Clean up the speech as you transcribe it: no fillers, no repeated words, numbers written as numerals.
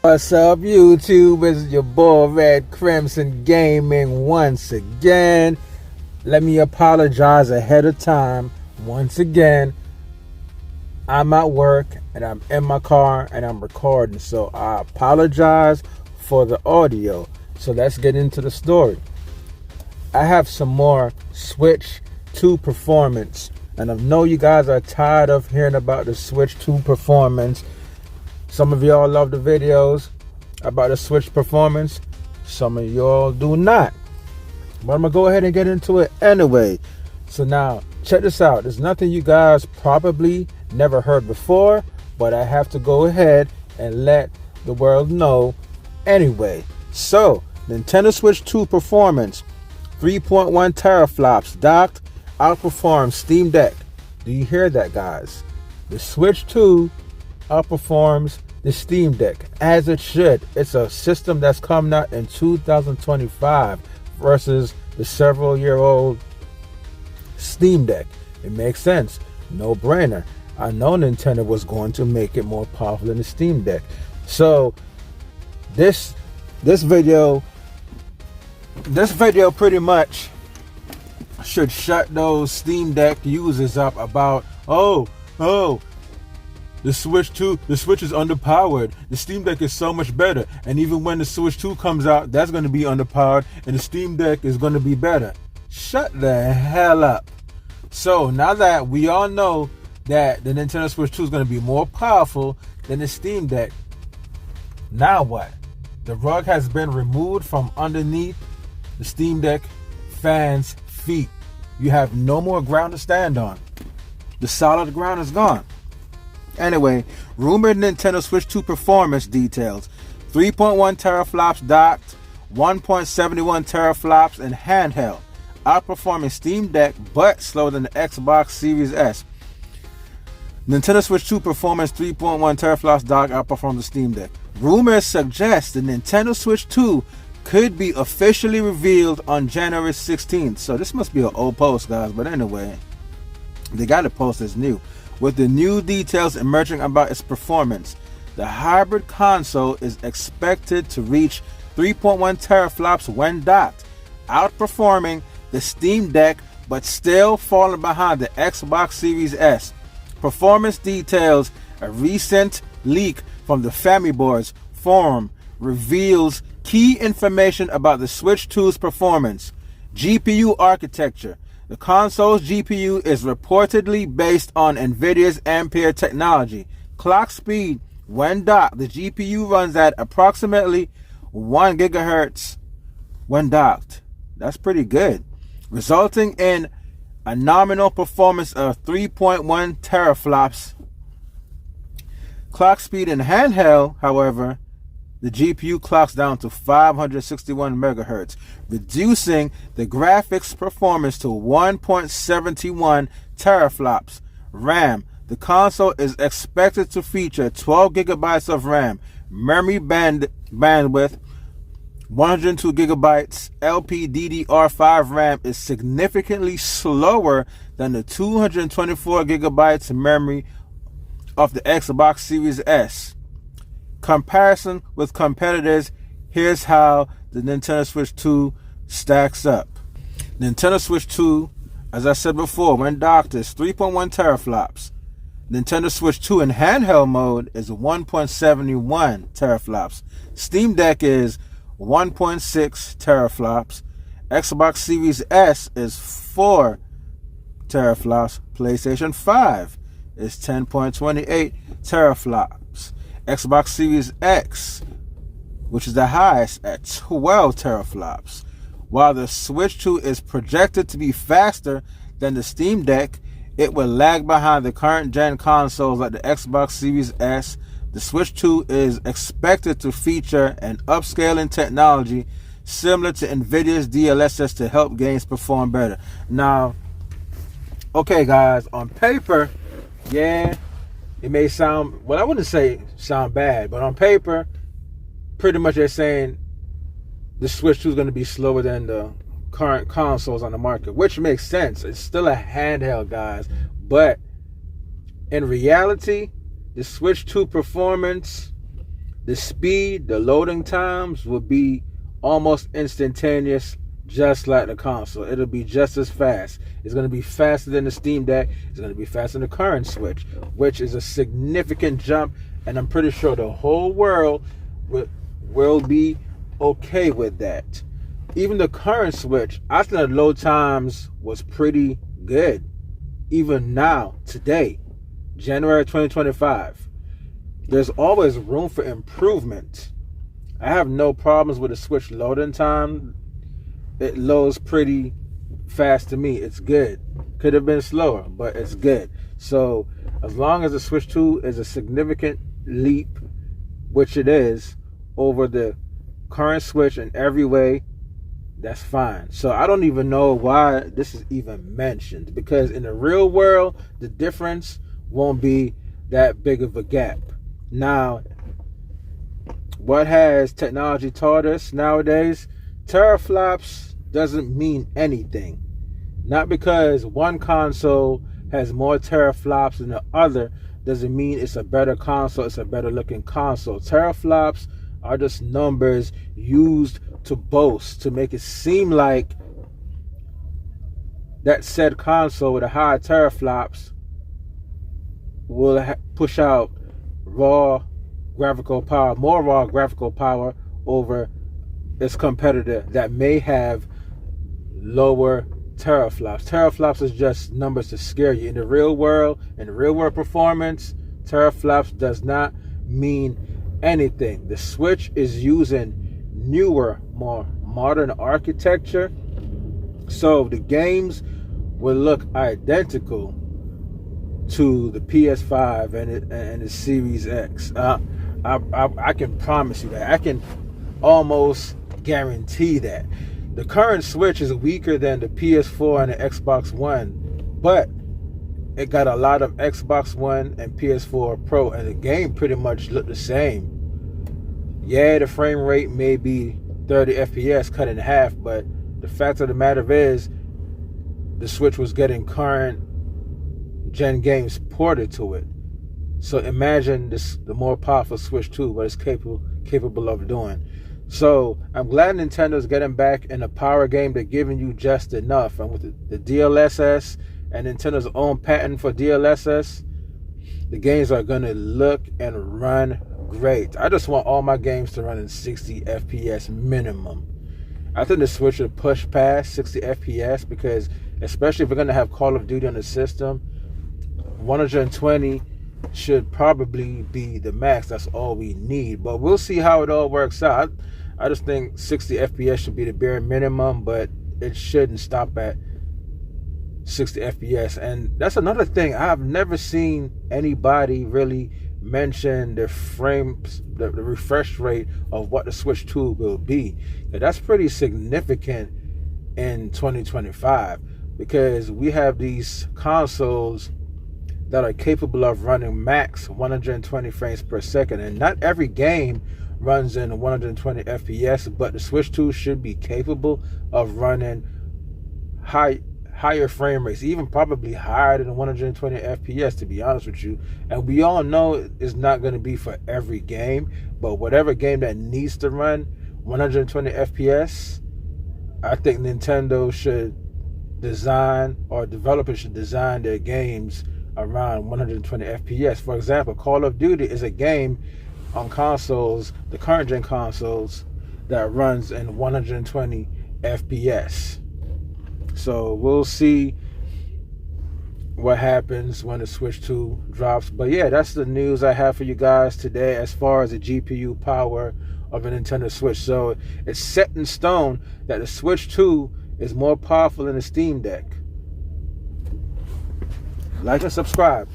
What's up, YouTube? It's your boy Red Crimson Gaming once again. Let me apologize ahead of time. Once again, I'm at work and I'm in my car and I'm recording, so I apologize for the audio. So let's get into the story. I have some more Switch 2 performance, and I know you guys are tired of hearing about the Switch 2 performance. Some of y'all love the videos about the Switch performance. Some of y'all do not. But I'm going to go ahead and get into it anyway. So now, check this out. There's nothing you guys probably never heard before, but I have to go ahead and let the world know anyway. So, Nintendo Switch 2 performance. 3.1 teraflops docked, outperforms Steam Deck. Do you hear that, guys? The Switch 2 outperforms the Steam Deck, as it should. It's a system that's coming out in 2025 versus the several-year-old Steam Deck. It makes sense. No brainer. I know Nintendo was going to make it more powerful than the Steam Deck. So this video pretty much should shut those Steam Deck users up about, the Switch 2, the Switch is underpowered. The Steam Deck is so much better. And even when the Switch 2 comes out, that's going to be underpowered and the Steam Deck is going to be better. Shut the hell up. So now that we all know that the Nintendo Switch 2 is going to be more powerful than the Steam Deck, now what? The rug has been removed from underneath the Steam Deck fans' feet. You have no more ground to stand on. The solid ground is gone. Anyway, rumored Nintendo Switch 2 performance details. 3.1 teraflops docked, 1.71 teraflops in handheld, outperforming Steam Deck but slower than the Xbox Series S. Nintendo Switch 2 performance 3.1 teraflops docked, outperforms the Steam Deck. Rumors suggest the Nintendo Switch 2 could be officially revealed on January 16th. So this must be an old post, guys, but anyway, they got to post this new. With the new details emerging about its performance, the hybrid console is expected to reach 3.1 teraflops when docked, outperforming the Steam Deck but still falling behind the Xbox Series S. Performance details. A recent leak from the FamiBoards forum reveals key information about the Switch 2's performance. GPU architecture. The console's GPU is reportedly based on NVIDIA's Ampere technology. Clock speed. When docked, the GPU runs at approximately 1 gigahertz when docked. That's pretty good. Resulting in a nominal performance of 3.1 teraflops. Clock speed in handheld, however, the GPU clocks down to 561 megahertz, reducing the graphics performance to 1.71 teraflops. RAM. The console is expected to feature 12 gigabytes of RAM, memory bandwidth, 102 gigabytes. LPDDR5 RAM is significantly slower than the 224 gigabytes memory of the Xbox Series S. Comparison with competitors. Here's how the Nintendo Switch 2 stacks up. Nintendo Switch 2, as I said before, when docked is 3.1 teraflops. Nintendo Switch 2 in handheld mode is 1.71 teraflops. Steam Deck is 1.6 teraflops. Xbox Series S is 4 teraflops. PlayStation 5 is 10.28 teraflops. Xbox Series X, which is the highest, at 12 teraflops. While the Switch 2 is projected to be faster than the Steam Deck, it will lag behind the current gen consoles like the Xbox Series S. The Switch 2 is expected to feature an upscaling technology similar to NVIDIA's DLSS to help games perform better. Now, okay guys, on paper, yeah, it may sound, well, I wouldn't say sound bad, but on paper, pretty much they're saying the Switch 2 is going to be slower than the current consoles on the market, which makes sense. It's still a handheld, guys, but in reality, the Switch 2 performance the speed, the loading times will be almost instantaneous, just like the console. It'll be just as fast. It's going to be faster than the Steam Deck. It's going to be faster than the current Switch, which is a significant jump, and I'm pretty sure the whole world will be okay with that. Even the current Switch, I think the load times was pretty good. Even now, today, January 2025, there's always room for improvement. I have no problems with the Switch loading time. It loads pretty fast to me. It's good. Could have been slower, but it's good. So as long as the Switch 2 is a significant leap, which it is, over the current Switch in every way, that's fine. So I don't even know why this is even mentioned, because in the real world, the difference won't be that big of a gap. Now, what has technology taught us nowadays? Teraflops doesn't mean anything. Not because one console has more teraflops than the other doesn't mean it's a better console, it's a better looking console. Teraflops are just numbers used to boast, to make it seem like that said console with a higher teraflops will push out more raw graphical power over its competitor that may have lower teraflops. Teraflops is just numbers to scare you. In the real world performance, teraflops does not mean anything. The Switch is using newer, more modern architecture, so the games will look identical to the PS5 and the Series X. I can promise you that. I can almost guarantee that. The current Switch is weaker than the PS4 and the Xbox One, but it got a lot of Xbox One and PS4 Pro, and the game pretty much look the same. Yeah, the frame rate may be 30 FPS cut in half, but the fact of the matter is the Switch was getting current gen games ported to it. So imagine the more powerful Switch 2, what it's capable of doing. So I'm glad Nintendo's getting back in a power game. They're giving you just enough. And with the DLSS and Nintendo's own patent for DLSS, the games are going to look and run great. I just want all my games to run in 60 FPS minimum. I think the Switch should push past 60 FPS, because especially if we're going to have Call of Duty on the system, 120 should probably be the max. That's all we need. But we'll see how it all works out. I just think 60 FPS should be the bare minimum, but it shouldn't stop at 60 FPS. And that's another thing. I've never seen anybody really mention the refresh rate of what the Switch 2 will be. And that's pretty significant in 2025, because we have these consoles that are capable of running max 120 frames per second, and not every game runs in 120 FPS, but the Switch 2 should be capable of running higher frame rates, even probably higher than 120 FPS, to be honest with you. And we all know it's not going to be for every game, but whatever game that needs to run 120 FPS, I think Nintendo should design, or developers should design their games around 120 FPS. For example, Call of Duty is a game on consoles, the current gen consoles, that runs in 120 FPS. So we'll see what happens when the Switch 2 drops. But yeah, that's the news I have for you guys today as far as the GPU power of a Nintendo Switch. So it's set in stone that the Switch 2 is more powerful than the Steam Deck. Like and subscribe.